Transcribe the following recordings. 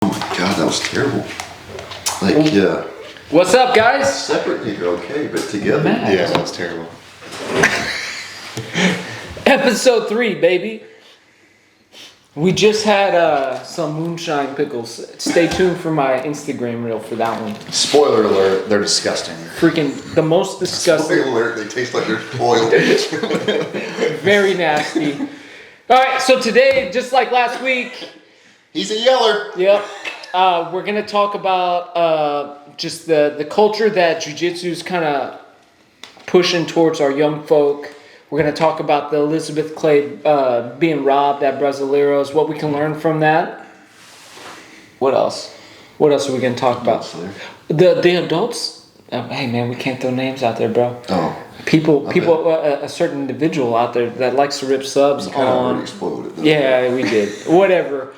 God, that was terrible. Like, yeah. What's up, guys? Separately, you're okay, but together. Matt. Yeah, that was terrible. Episode 3, baby. We just had some moonshine pickles. Stay tuned for my Instagram reel for that one. Spoiler alert, they're disgusting. Freaking the most disgusting. Spoiler alert, they taste like they're spoiled. Very nasty. Alright, so today, just like last week, He's a yeller. yep, we're going to talk about just the culture that Jiu-Jitsu is kind of pushing towards our young folk. We're going to talk about the Elizabeth Clay being robbed at Brasileros, what we can learn from that. What else? What else are we going to talk about? The adults? Hey, man, we can't throw names out there, bro. Oh. People, a certain individual out there that likes to rip subs on. Exploded. Yeah, we did. Whatever.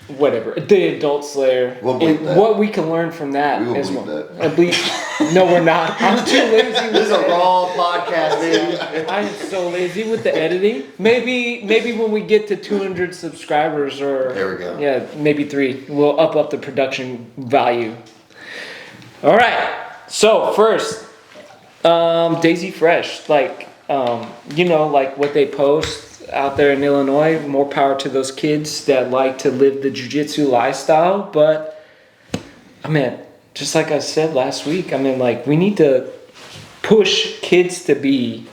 The adult slayer. We'll bleep that. What we can learn from that We will is bleep that. bleep. No, we're not. I'm too lazy. This is a raw podcast, baby. I am so lazy with the editing. Maybe when we get to 200 subscribers, or There we go. Yeah, maybe 3, we'll up the production value. All right. So first, Daisy Fresh, like like what they post out there in Illinois. More power to those kids that like to live the jiu-jitsu lifestyle. But I mean, just like I said last week, I mean, like, we need to push kids to be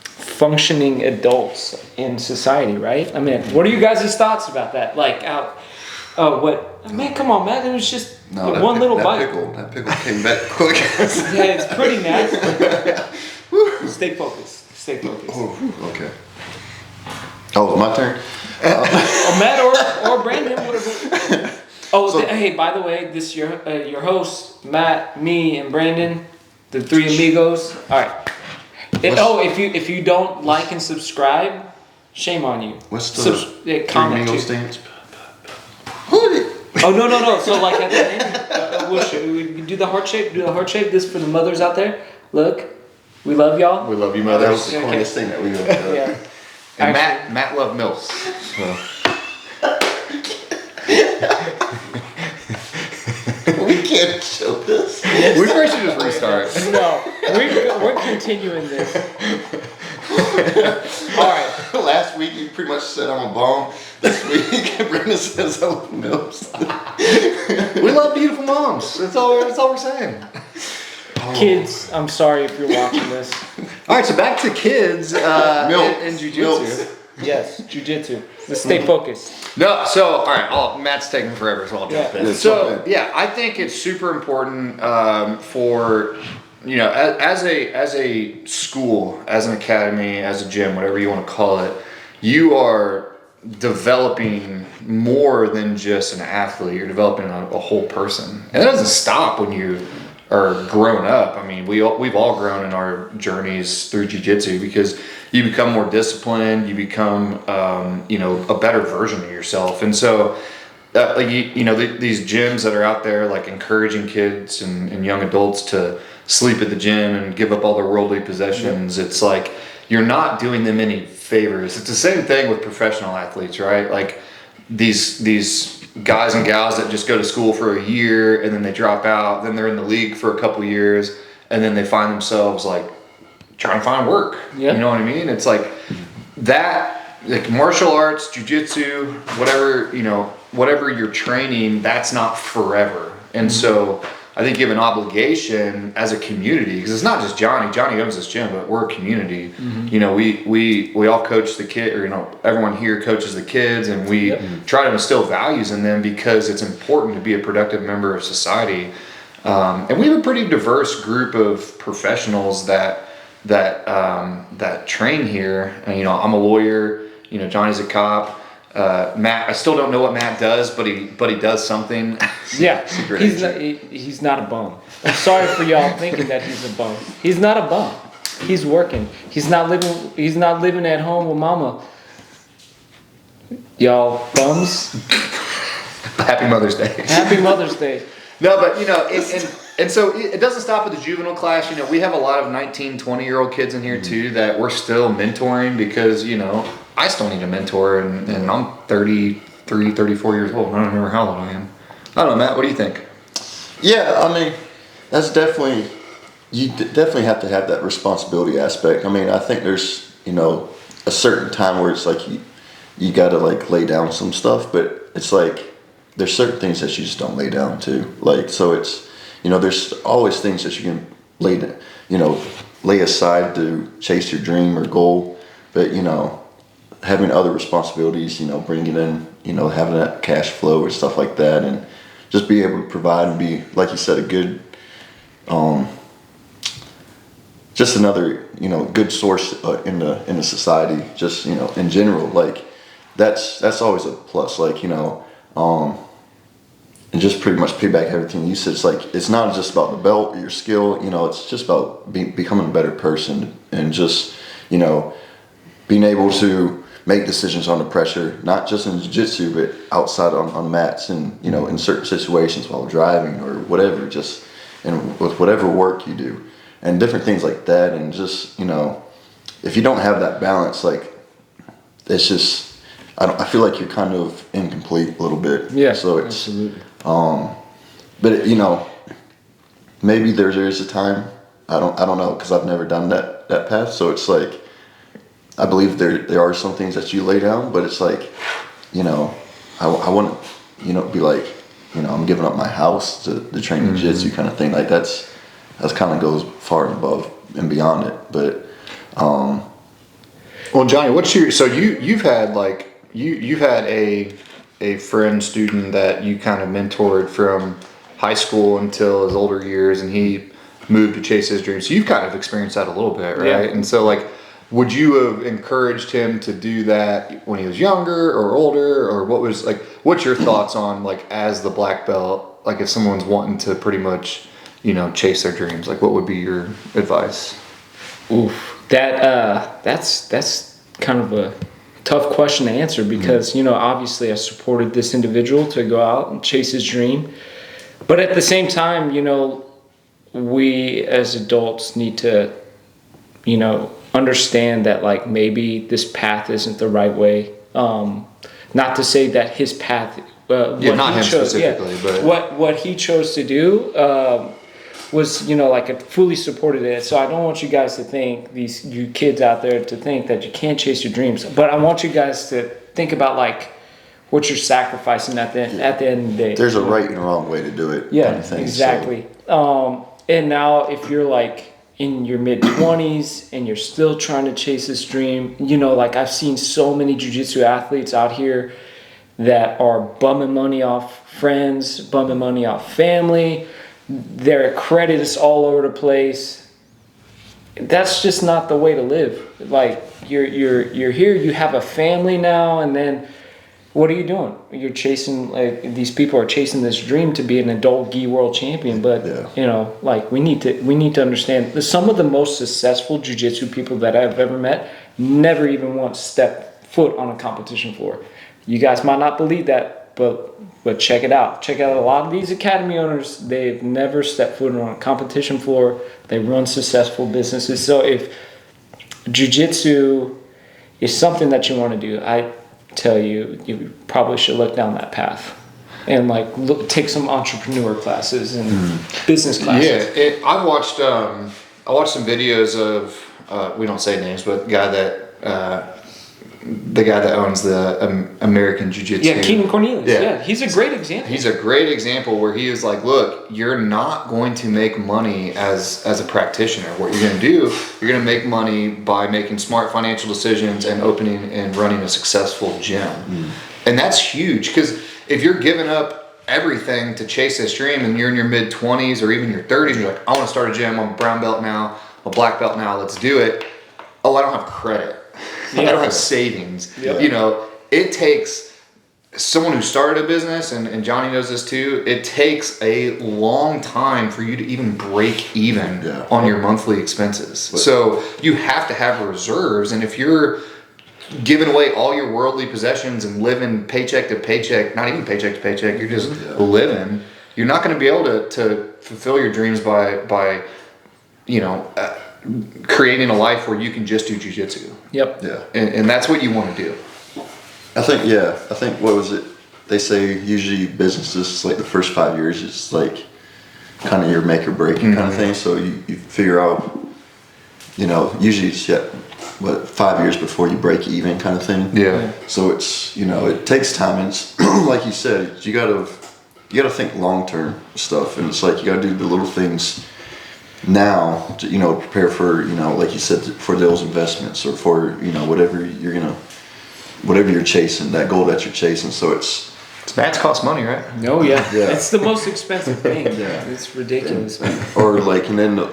functioning adults in society, right? I mean, what are you guys' thoughts about that? Like, man, come on, man, it was just one little bite. That pickle came back quick. Yeah, it's pretty nasty. Stay focused. Oh, okay. Oh, my turn? Matt or Brandon, whatever. Hey, by the way, this is your host, Matt, me, and Brandon, the 3 amigos. All right. If you don't like and subscribe, shame on you. What's the comment Three too. stance? Oh no. So like at the end, we do the heart shape. Do the heart shape. This for the mothers out there. Look, we love y'all. We love you, That was mothers. the Okay. corniest thing that we ever Yeah. And Actually- Matt loved milfs. We can't show this. We probably should just restart. No, we're continuing this. All right. Last week you pretty much said I'm a bum. This week Brenda says I'm a milfs. We love beautiful moms. That's all we're saying. Kids, I'm sorry if you're watching this. All right, so back to kids in Jiu-Jitsu. Milfs. Yes, Jiu-Jitsu. Let's stay focused. No, so all right. Matt's taking forever, so I'll jump in. Yeah, So jump in. yeah, I think it's super important for as a school, as an academy, as a gym, whatever you want to call it, you are developing more than just an athlete. You're developing a whole person, and it doesn't stop when you are grown up. I mean, we've all grown in our journeys through jiu-jitsu because you become more disciplined, you become a better version of yourself. And so these gyms that are out there, like, encouraging kids and young adults to sleep at the gym and give up all their worldly possessions, it's like you're not doing them any favors. It's the same thing with professional athletes, right? Like these guys and gals that just go to school for a year and then they drop out, then they're in the league for a couple years, and then they find themselves like trying to find work. Yeah. You know what I mean? It's like that, like martial arts, jiu-jitsu, whatever you're training, that's not forever. And so I think you have an obligation as a community, because it's not just Johnny. Johnny owns this gym, but we're a community. Mm-hmm. We all coach the kid, or everyone here coaches the kids, and we try to instill values in them because it's important to be a productive member of society. And we have a pretty diverse group of professionals that train here. And, I'm a lawyer. Johnny's a cop. Matt, I still don't know what Matt does, but he does something. Yeah, he's not a bum. I'm sorry for y'all thinking that he's a bum. He's not a bum. He's working. He's not living at home with mama. Y'all bums. Happy Mother's Day. Happy Mother's Day. No, but and so it doesn't stop at the juvenile class. We have a lot of 19, 20-year-old kids in here too that we're still mentoring because I still need a mentor, and I'm 33, 34 years old. I don't remember how old I am. I don't know, Matt. What do you think? Yeah, I mean, that's definitely, definitely have to have that responsibility aspect. I mean, I think there's, a certain time where it's like you got to like lay down some stuff, but it's like there's certain things that you just don't lay down to. Like, so it's, there's always things that you can lay aside to chase your dream or goal, but, having other responsibilities, bringing in, having that cash flow or stuff like that, and just be able to provide and be, like you said, a good, just another, good source in the society, just, in general, like that's always a plus, like, and just pretty much piggyback everything you said. It's like, it's not just about the belt or your skill, it's just about becoming a better person and just, being able to make decisions under pressure, not just in jiu-jitsu, but outside on mats and, in certain situations while driving or whatever, just, and with whatever work you do and different things like that. And just, if you don't have that balance, like, it's just, I feel like you're kind of incomplete a little bit. Yeah, so it's, absolutely. But maybe there is a time, I don't know, because I've never done that path. So it's like, I believe there are some things that you lay down, but it's like, I want to, be like, I'm giving up my house to train jiu-jitsu kind of thing. Like that's kind of goes far and above and beyond it. But, well, Johnny, so you've had like, you've had a friend, student that you kind of mentored from high school until his older years, and he moved to chase his dreams. So you've kind of experienced that a little bit, right? Yeah. And so like, would you have encouraged him to do that when he was younger or older, or what's your thoughts on like, as the black belt, like if someone's wanting to pretty much, chase their dreams, like what would be your advice? Oof, that's kind of a tough question to answer because, obviously I supported this individual to go out and chase his dream. But at the same time, we as adults need to, understand that like maybe this path isn't the right way. Not to say that his path, Not him specifically, but what he chose to do was, like I fully supported it. So I don't want you guys to think, you kids out there to think that you can't chase your dreams. But I want you guys to think about like what you're sacrificing at the end of the day. there's a right and a wrong way to do it. Yeah, kind of thing, exactly. And now if you're like in your mid-20s and you're still trying to chase this dream, like I've seen so many jiu-jitsu athletes out here that are bumming money off friends, bumming money off family. Their credit is all over the place. That's just not the way to live. Like you're here, you have a family now, and then what are you doing? You're chasing, like, these people are chasing this dream to be an adult gi world champion, but like we need to understand that some of the most successful jiu-jitsu people that I've ever met never even once stepped foot on a competition floor. You guys might not believe that, but check it out. Check out a lot of these academy owners. They've never stepped foot on a competition floor. They run successful businesses. So if jiu-jitsu is something that you want to do, I tell you probably should look down that path and like take some entrepreneur classes and business classes. Yeah, I watched some videos of we don't say names, but the guy that owns the American Jiu-Jitsu. Yeah, Keenan Cornelius. Yeah, he's a great example. He's a great example where he is like, look, you're not going to make money as a practitioner. What you're going to do, you're going to make money by making smart financial decisions and opening and running a successful gym. And that's huge, because if you're giving up everything to chase this dream and you're in your mid-20s or even your 30s, you're like, I want to start a gym, I'm a brown belt now, I'm a black belt now, let's do it. Oh, I don't have credit. I don't have savings. Yep. It takes someone who started a business, and Johnny knows this too, it takes a long time for you to even break even on your monthly expenses. So you have to have reserves, and if you're giving away all your worldly possessions and living paycheck to paycheck, not even paycheck to paycheck, you're just living, you're not going to be able to fulfill your dreams by creating a life where you can just do jiu-jitsu. Yep. Yeah. And that's what you want to do. I think what was it? they say usually businesses like the first 5 years is like kind of your make or break kind of thing. So you figure out, usually it's 5 years before you break even kind of thing. Yeah. So it's, it takes time, and it's like you said, you gotta think long term stuff, and it's like you gotta do the little things now to, prepare for, like you said, for those investments or for, whatever you're chasing, that goal that you're chasing. So it's Mats cost money, right? Oh yeah. Yeah. It's the most expensive thing. Yeah. It's ridiculous. or like, and then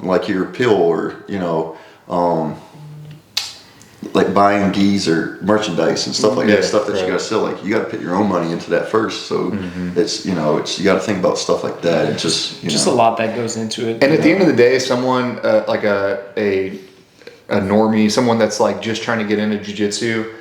like your pill, or like buying gis or merchandise and stuff like that, stuff that you gotta sell. Like you gotta put your own money into that first. So it's you gotta think about stuff like that. It's just a lot that goes into it. And at the end of the day, someone like a normie, someone that's like just trying to get into jiu-jitsu,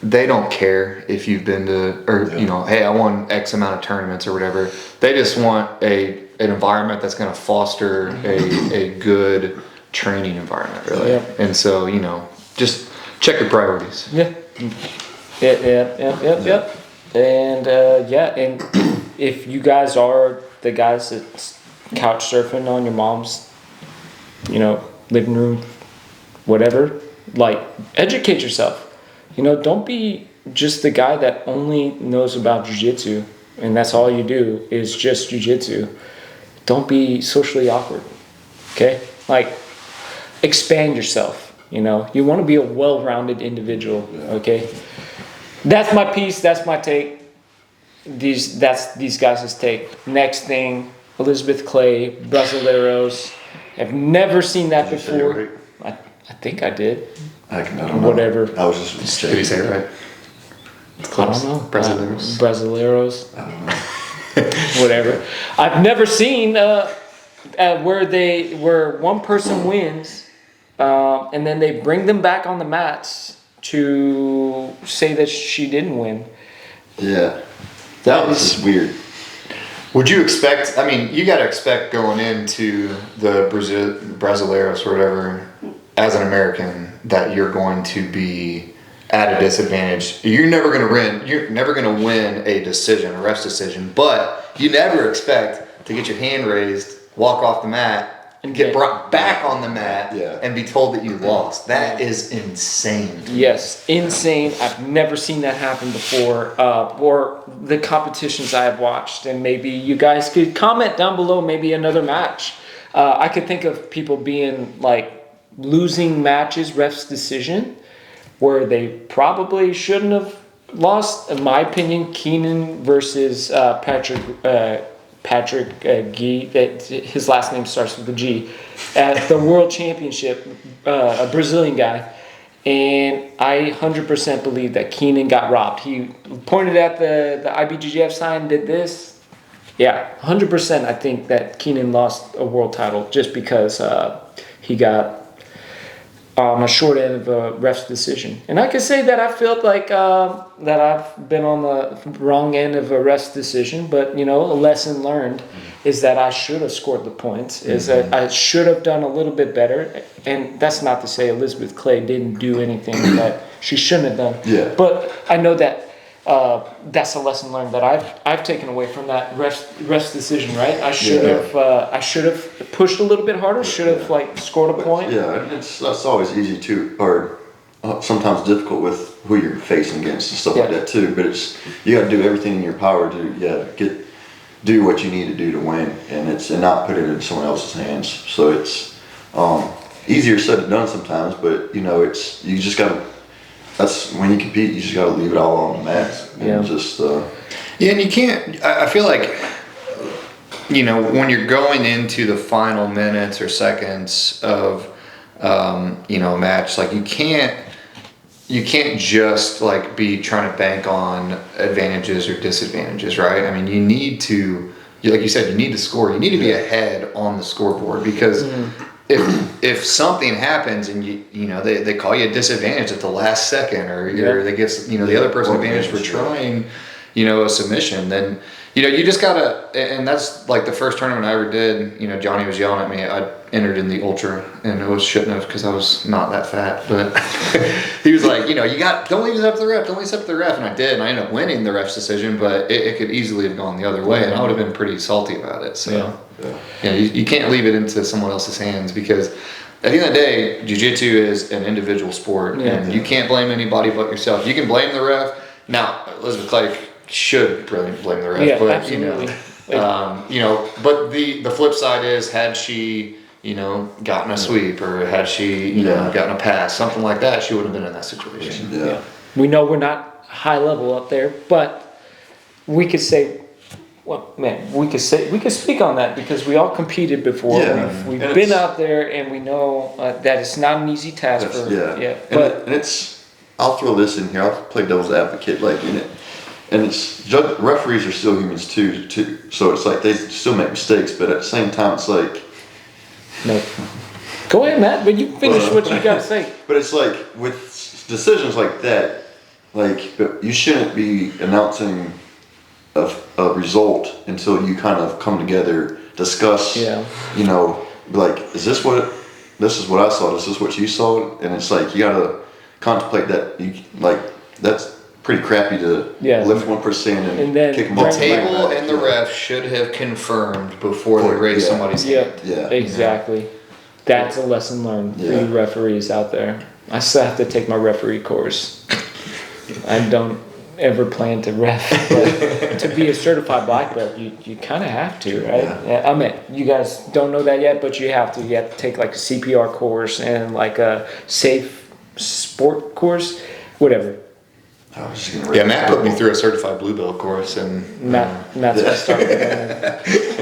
they don't care if you've been to, or hey, I won X amount of tournaments or whatever. They just want an environment that's going to foster a good training environment, really. Yeah. And so just check your priorities. Yeah. Yep. And and if you guys are the guys that's couch surfing on your mom's, living room, whatever, like educate yourself. Don't be just the guy that only knows about jiu-jitsu and that's all you do is just jiu-jitsu. Don't be socially awkward. Okay? Like expand yourself. You want to be a well-rounded individual. Okay? That's my piece. That's my take. That's these guys' take. Next thing, Elizabeth Clay, Brasileros. I've never seen that Did you say before. it right? I think I did. I don't know. Whatever. I was just checking. Did he say it right? I don't know. Brasileros. Brasileros. I don't know. Whatever. I've never seen where one person wins, and then they bring them back on the mats to say that she didn't win. Yeah. That was just weird. Would you expect, you got to expect going into the Brasileros or whatever, as an American, that you're going to be at a disadvantage. You're never going to win. You're never going to win a decision, a ref's decision, but you never expect to get your hand raised, walk off the mat, and get brought back on the mat and be told that you lost. That is insane. Yes, insane. I've never seen that happen before, or the competitions I have watched. And maybe you guys could comment down below maybe another match. I could think of people being like losing matches, ref's decision, where they probably shouldn't have lost. In my opinion, Keenan versus Patrick Guy, his last name starts with a G, at the World Championship, a Brazilian guy. And I 100% believe that Keenan got robbed. He pointed at the IBJJF sign, did this. Yeah, 100% I think that Keenan lost a world title just because he got on a short end of a ref's decision. And I can say that I felt like that I've been on the wrong end of a ref's decision, but a lesson learned is that I should have scored the points, is that I should have done a little bit better. And that's not to say Elizabeth Clay didn't do anything that she shouldn't have done. Yeah. But I know that that's a lesson learned that I've taken away from that ref's decision, right? I should have pushed a little bit harder, should have scored a point. Yeah, that's always easy too, or sometimes difficult with who you're facing against and stuff like that too. But you got to do everything in your power to do what you need to do to win, and not put it in someone else's hands. So it's easier said than done sometimes, but you just got to. That's when you compete. You just got to leave it all on the mat and just. And you can't. I feel like, when you're going into the final minutes or seconds of, a match, you can't just be trying to bank on advantages or disadvantages, right? You need to, like you said, you need to score. You need to be ahead on the scoreboard, because if something happens and they call you a disadvantage at the last second, or they get the other person advantage for trying, a submission, then, you just gotta, and that's like the first tournament I ever did, Johnny was yelling at me. I entered in the ultra, and it shouldn't have, because I was not that fat, but he was like, don't leave it up to the ref, don't leave it up to the ref, and I did, and I ended up winning the ref's decision, but it could easily have gone the other way, and I would have been pretty salty about it, so. You can't leave it into someone else's hands, because at the end of the day, jiu-jitsu is an individual sport, and you can't blame anybody but yourself. You can blame the ref. Now, Elizabeth Clay should blame the ref, but absolutely. But the flip side is, had she gotten a sweep, or had she gotten a pass, something like that, she wouldn't have been in that situation. Yeah. We know we're not high level up there, but we could say, we could speak on that, because we all competed before. Yeah. We've been out there, and we know that it's not an easy task. And it's, I'll throw this in here. I'll play devil's advocate, and it's referees are still humans too. So it's like they still make mistakes, but at the same time, it's like. No. Go ahead, Matt. But you finish what you gotta say. But it's like with decisions like that, but you shouldn't be announcing a result until you kind of come together, discuss. Is this what I saw? This is what you saw, and it's like you gotta contemplate that. That's pretty crappy to lift 1% and then kick them off. The table and the ref should have confirmed before they raise somebody's hand. Yeah, exactly. That's a lesson learned for you referees out there. I still have to take my referee course. I don't ever plan to ref, but to be a certified black belt, you kind of have to, right? I mean, you guys don't know that yet, but you have to. You have to take like a CPR course and like a safe sport course, whatever. Matt put me through a certified blue belt course, and Matt's what I started.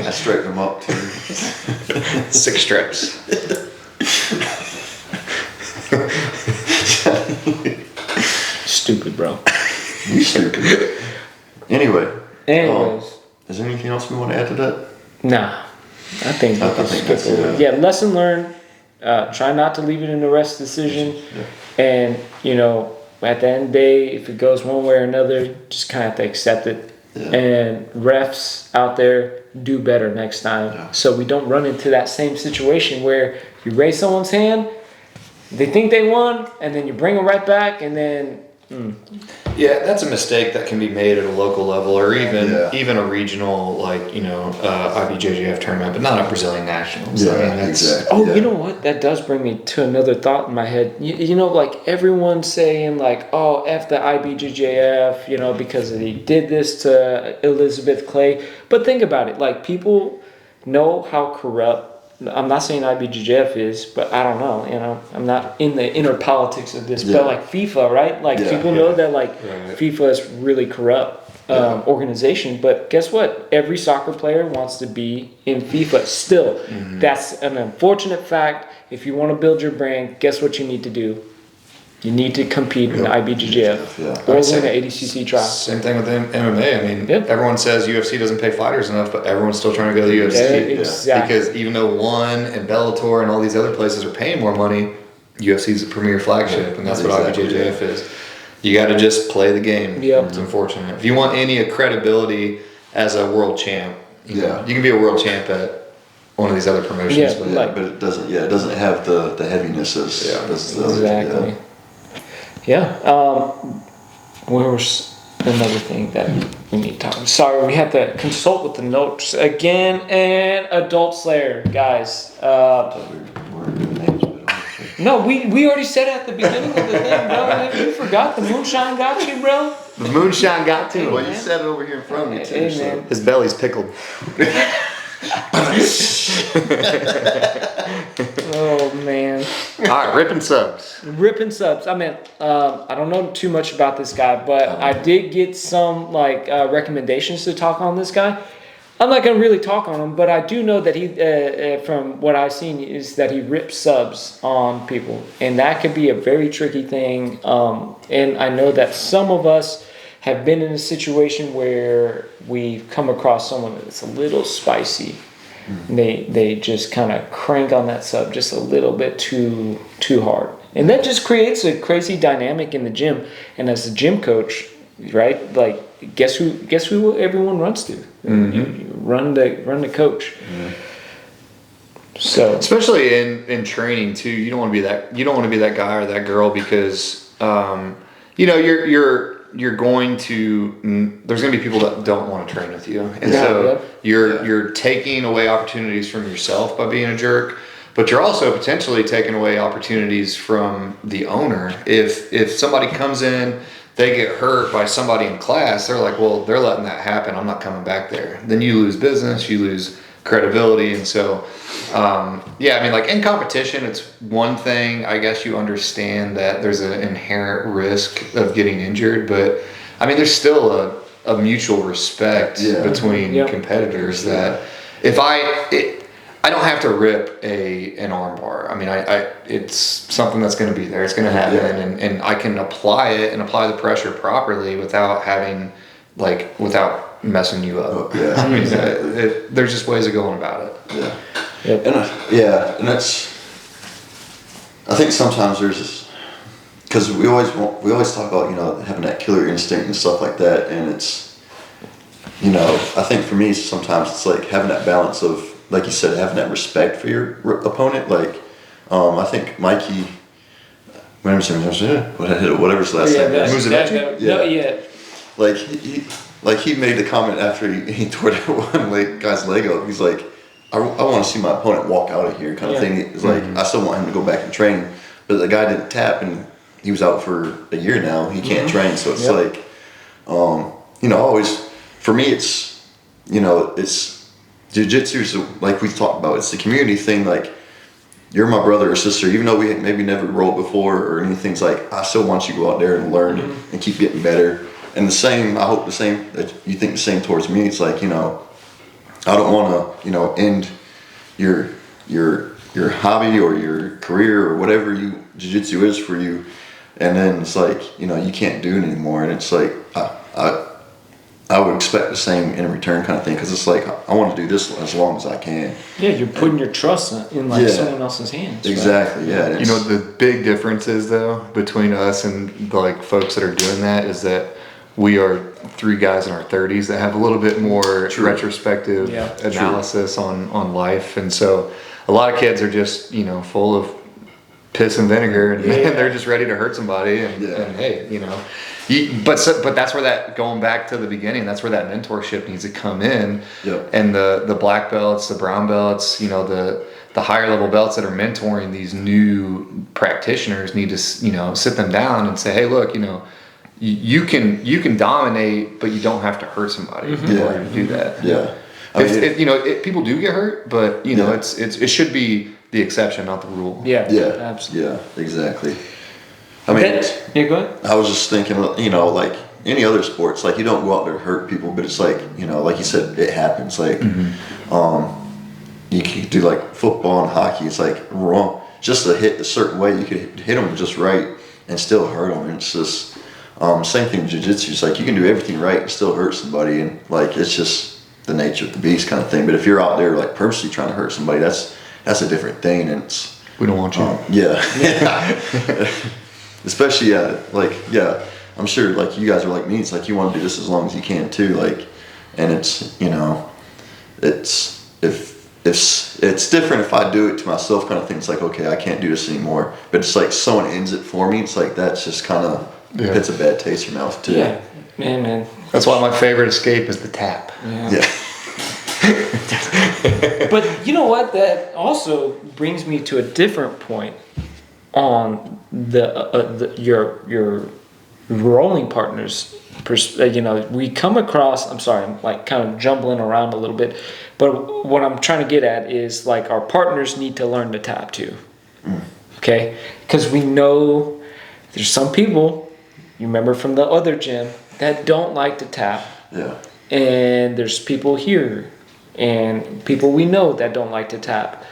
I straightened them up too. 6 straps. Stupid, bro. You stupid. Anyways, is there anything else we want to add to that? Nah, I think that's it. Yeah, lesson learned. Try not to leave it in the ref's decision, and at the end of the day, if it goes one way or another, just kind of have to accept it. And refs out there, do better next time, so we don't run into that same situation where you raise someone's hand, they think they won, and then you bring them right back, and then. That's a mistake that can be made at a local level, or even a regional, IBJJF tournament, but not a Brazilian nationals. Exactly. You know what? That does bring me to another thought in my head. Everyone's saying F the IBJJF, because he did this to Elizabeth Clay. But think about it. People know how corrupt. I'm not saying IBJJF is, but I don't know. I'm not in the inner politics of this. But FIFA, right? People know that FIFA is really corrupt organization. But guess what? Every soccer player wants to be in FIFA still. Mm-hmm. That's an unfortunate fact. If you want to build your brand, guess what you need to do? You need to compete in the IBJJF or win an ADCC trial. Same thing with MMA. I mean, everyone says UFC doesn't pay fighters enough, but everyone's still trying to go to the UFC. Exactly. Because even though One and Bellator and all these other places are paying more money, UFC is the premier flagship, and that's what IBJJF is. You got to just play the game. Yep. It's unfortunate. If you want any credibility as a world champ, you can be a world champ at one of these other promotions. But it doesn't. It doesn't have the heaviness as the other. Exactly. Where was another thing that we need to talk? Sorry, we had to consult with the notes again. And Adult Slayer, guys. No, we already said at the beginning of the thing, bro. You forgot the moonshine got you, bro. The moonshine got to him. Well, you said it over here in front of me too. So. His belly's pickled. Oh man! All right, ripping subs. I mean, I don't know too much about this guy, but I did get some recommendations to talk on this guy. I'm not gonna really talk on him, but I do know that he, from what I've seen, is that he rips subs on people, and that could be a very tricky thing. And I know that some of us have been in a situation where we've come across someone that's a little spicy. They just kind of crank on that sub just a little bit too hard, and that just creates a crazy dynamic in the gym. And as a gym coach, right, guess who everyone runs to? You run the coach. So especially in training too, you don't want to be that guy or that girl because you're going to there's going to be people that don't want to train with you, and so you're taking away opportunities from yourself by being a jerk, but you're also potentially taking away opportunities from the owner. If somebody comes in, they get hurt by somebody in class, they're like, well, they're letting that happen, I'm not coming back there. Then you lose business, you lose credibility. And so like in competition, it's one thing, I guess you understand that there's an inherent risk of getting injured, but I mean there's still a mutual respect between competitors that if I don't have to rip an arm bar. I mean, it's something that's going to be there. It's going to happen, and I can apply it and apply the pressure properly without messing you up. I mean, there's just ways of going about it. And that's. I think sometimes there's this, because we always talk about having that killer instinct and stuff like that, and it's I think for me sometimes it's like having that balance of, like you said, having that respect for your opponent. Like, I think Mikey, whatever's the last name. Like he made the comment after he tore that one guy's leg up. He's like, I want to see my opponent walk out of here, kind of thing. It's like I still want him to go back and train, but the guy didn't tap, and he was out for a year now. He can't train, so it's like, always for me, it's it's Jiu-Jitsu is, like we talked about, it's the community thing. Like, you're my brother or sister, even though we maybe never rolled before or anything. It's like, I still want you to go out there and learn and keep getting better. And I hope that you think the same towards me. It's like, I don't want to, end your hobby or your career or whatever Jiu-Jitsu is for you. And then it's like, you can't do it anymore. And it's like, I would expect the same in return, kind of thing, because it's like, I want to do this as long as I can. Yeah, you're putting your trust in someone else's hands. Exactly. Right? Yeah. The big difference is though between us and the folks that are doing that is that we are three guys in our 30s that have a little bit more retrospective analysis on life, and so a lot of kids are just full of piss and vinegar, and they're just ready to hurt somebody, and hey, but that's where that, going back to the beginning, that's where that mentorship needs to come in. And the black belts, the brown belts, the higher level belts that are mentoring these new practitioners need to sit them down and say, hey, look, you can dominate, but you don't have to hurt somebody in order to do that. People do get hurt, but it should be the exception, not the rule. Absolutely. Yeah, exactly. I mean, go ahead. I was just thinking, like any other sports, like you don't go out there to hurt people, but it's like, like you said, it happens. Like, you can do like football and hockey. It's like wrong, just to hit a certain way. You could hit them just right and still hurt them. And it's just same thing with Jiu-Jitsu. It's like you can do everything right and still hurt somebody, and like it's just the nature of the beast, kind of thing. But if you're out there like purposely trying to hurt somebody, that's a different thing, and we don't want you. Especially, I'm sure, like, you guys are like me. It's like you want to do this as long as you can, too. Like, and it's, it's different if I do it to myself, kind of thing. It's like, okay, I can't do this anymore. But it's like someone ends it for me. It's like that's just kind of, it's a bad taste in your mouth, too. Yeah, man. That's why my favorite escape is the tap. Yeah. But you know what? That also brings me to a different point on your rolling partners. We come across. I'm sorry, I'm like kind of jumbling around a little bit, but what I'm trying to get at is like our partners need to learn to tap too. Okay, because we know there's some people. You remember from the other gym that don't like to tap. Yeah. And there's people here and people we know that don't like to tap.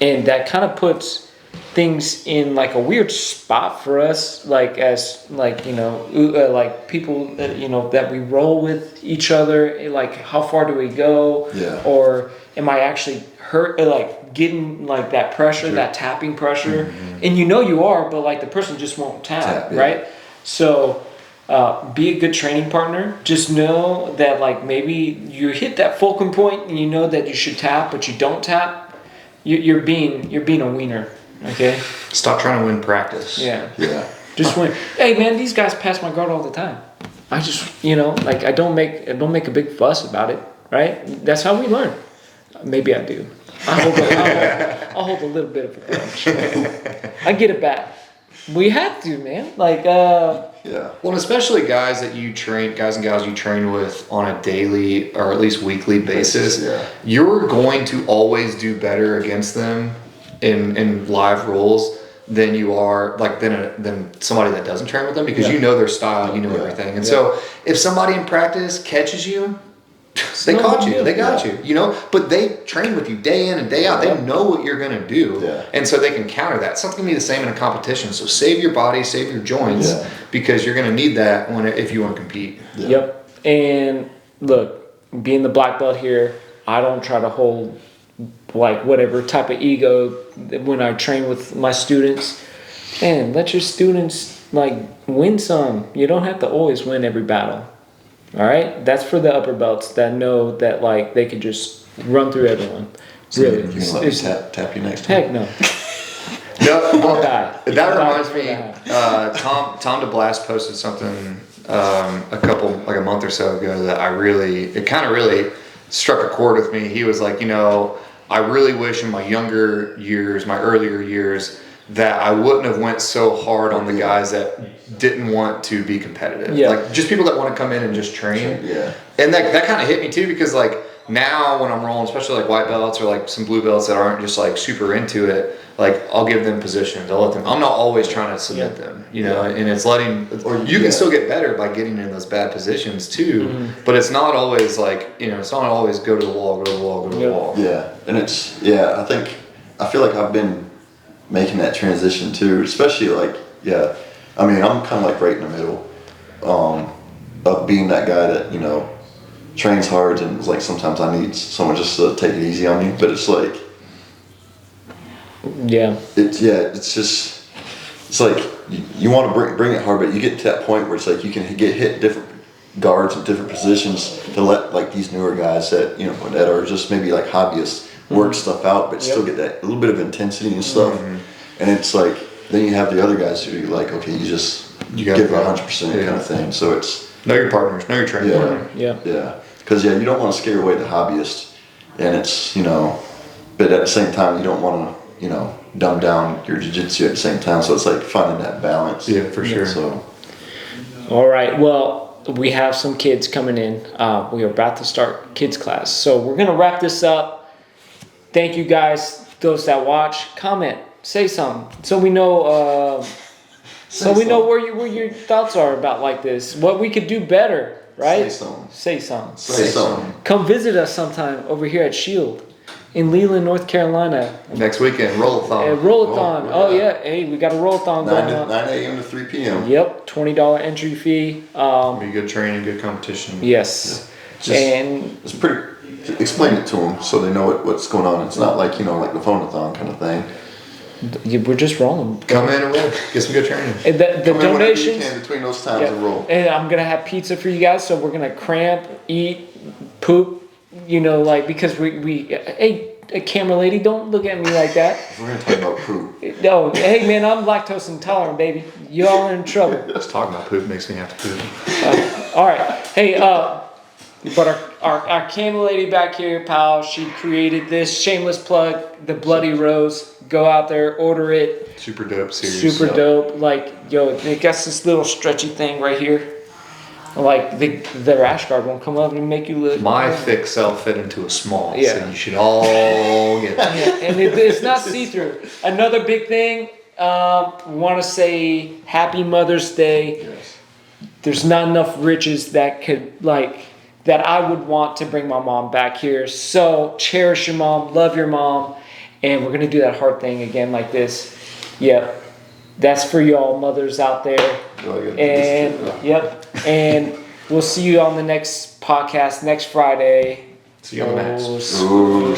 And that kind of puts things in like a weird spot for us, like as like, like people that, that we roll with each other. Like, how far do we go? Yeah. Or am I actually hurt, like getting like that pressure, that tapping pressure? And you are, but like the person just won't tap. Right? So be a good training partner. Just know that like maybe you hit that fulcrum point and you know that you should tap, but you don't tap. You're being a wiener. Okay. Stop trying to win practice. Yeah. Yeah. Just win. Hey man, these guys pass my guard all the time. I just like I don't make a big fuss about it. Right. That's how we learn. Maybe I do. I'll hold a little bit of a grudge. I get it back. We have to, man. Like, Well, and especially guys and gals you train with on a daily or at least weekly basis, you're going to always do better against them in live roles than you are than somebody that doesn't train with them, because you know their style, you know everything. And so if somebody in practice catches you, they caught you. They got you. You know, but they train with you day in and day out. They know what you're gonna do, and so they can counter that. Something can be the same in a competition. So save your body, save your joints, because you're gonna need that if you want to compete. Yep. And look, being the black belt here, I don't try to hold like whatever type of ego when I train with my students. Man, let your students like win some. You don't have to always win every battle. All right, that's for the upper belts that know that like they can just run through everyone. Really, You can let me tap you next time. Heck no. No, Die. that reminds me. Tom DeBlast posted something a month or so ago that it kind of really struck a chord with me. He was like, I really wish in my earlier years, that I wouldn't have went so hard on the guys that didn't want to be competitive. Yeah. Like just people that want to come in and just train. Yeah. And that kind of hit me too, because like now when I'm rolling, especially like white belts or like some blue belts that aren't just like super into it, like I'll give them positions. I'm not always trying to submit them, and it's you can still get better by getting in those bad positions too, but it's not always like, it's not always go to the wall, go to the wall, go to the wall. Yeah. And I feel like I've been making that transition too, especially like, I'm kind of like right in the middle of being that guy that, trains hard, and it's like sometimes I need someone just to take it easy on me, but it's like, it's like you want to bring it hard, but you get to that point where it's like you can get hit different guards in different positions to let like these newer guys that that are just maybe like hobbyists work stuff out, but still get that little bit of intensity and stuff. And it's like then you have the other guys who are like, okay, you give it 100% kind of thing. So it's know your partners, know your training partner. Because you don't want to scare away the hobbyist, and it's but at the same time you don't want to dumb down your jiu-jitsu at the same time. So it's like finding that balance. Yeah, for sure. So, all right. Well, we have some kids coming in. We are about to start kids class, so we're gonna wrap this up. Thank you guys, those that watch. Comment, say something, so we know. Know where your thoughts are about like this. What we could do better, right? Say something. Come visit us sometime over here at Shield in Leland, North Carolina. Next weekend, roll-a-thon. Roll-a-thon. Oh yeah. Hey, we got a roll-a-thon going on. 9 a.m. to 3 p.m. Yep, $20 entry fee. Be good training, good competition. Yes. And it's pretty. Explain it to them so they know what's going on. It's not like like the phone-a-thon kind of thing. We're just rolling. Come in and roll. Get some good training. And the donations you can between those times and roll. And I'm gonna have pizza for you guys, so we're gonna cramp, eat, poop. Because we hey, camera lady, don't look at me like that. We're gonna talk about poop. No, hey man, I'm lactose intolerant, baby. Y'all in trouble. Just talking about poop makes me have to poop. All right. Hey, but our camera lady back here, pal, she created this shameless plug, the Bloody Rose. Go out there, order it. Super dope series. Super dope. Like, it got this little stretchy thing right here. Like, the rash guard won't come up and make you look. My thick self fit into a small, so you should all get that. Yeah, and it's not see-through. Another big thing, want to say Happy Mother's Day. Yes. There's not enough riches that I would want to bring my mom back here. So cherish your mom, love your mom, and we're gonna do that hard thing again like this. Yep, that's for y'all mothers out there. And we'll see you on the next podcast next Friday. See you on the next. Ooh.